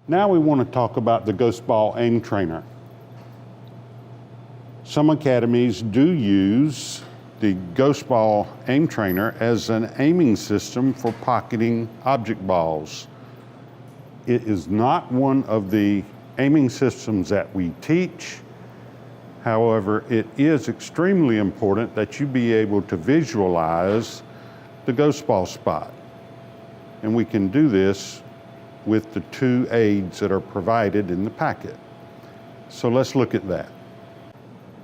Now we want to talk about the ghost ball aim trainer. Some academies do use the ghost ball aim trainer as an aiming system for pocketing object balls. It is not one of the aiming systems that we teach. However, it is extremely important that you be able to visualize the ghost ball spot. And we can do this with the two aids that are provided in the packet. So let's look at that.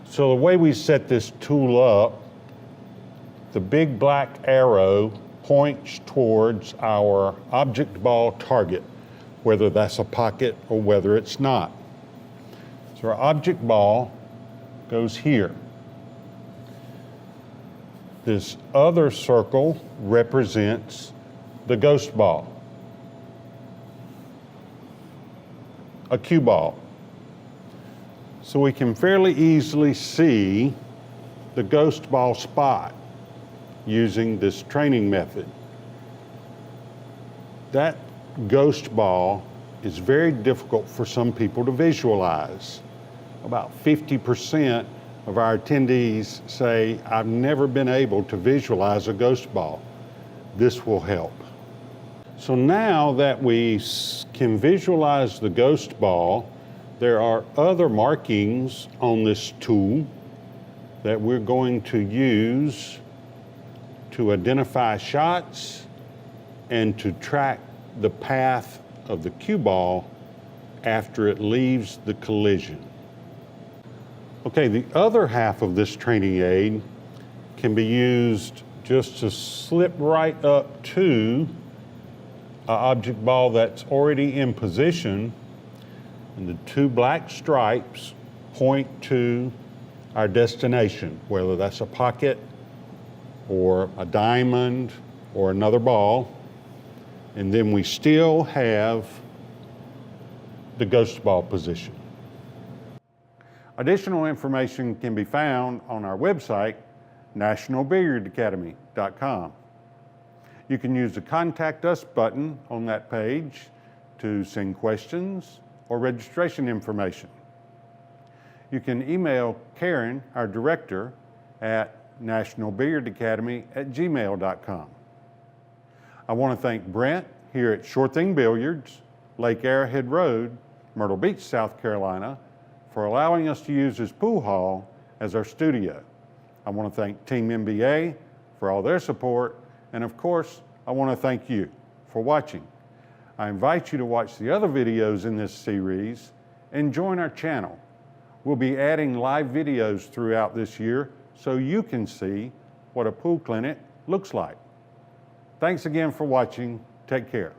So the way we set this tool up, the big black arrow points towards our object ball target, whether that's a pocket or whether it's not. So our object ball goes here. This other circle represents the ghost ball, a cue ball. So we can fairly easily see the ghost ball spot using this training method. That ghost ball is very difficult for some people to visualize. About 50% of our attendees say, I've never been able to visualize a ghost ball. This will help. So now that we can visualize the ghost ball, there are other markings on this tool that we're going to use to identify shots and to track the path of the cue ball after it leaves the collision. Okay, the other half of this training aid can be used just to slip right up to an object ball that's already in position, and the two black stripes point to our destination, whether that's a pocket or a diamond or another ball, and then we still have the ghost ball position. Additional information can be found on our website, nationalbilliardacademy.com. You can use the Contact Us button on that page to send questions or registration information. You can email Karen, our director, at nationalbilliardacademy@gmail.com. I want to thank Brent here at Sure Thing Billiards, Lake Arrowhead Road, Myrtle Beach, South Carolina, for allowing us to use his pool hall as our studio. I want to thank Team MBA for all their support, and of course, I want to thank you for watching. I invite you to watch the other videos in this series and join our channel. We'll be adding live videos throughout this year so you can see what a pool clinic looks like. Thanks again for watching. Take care.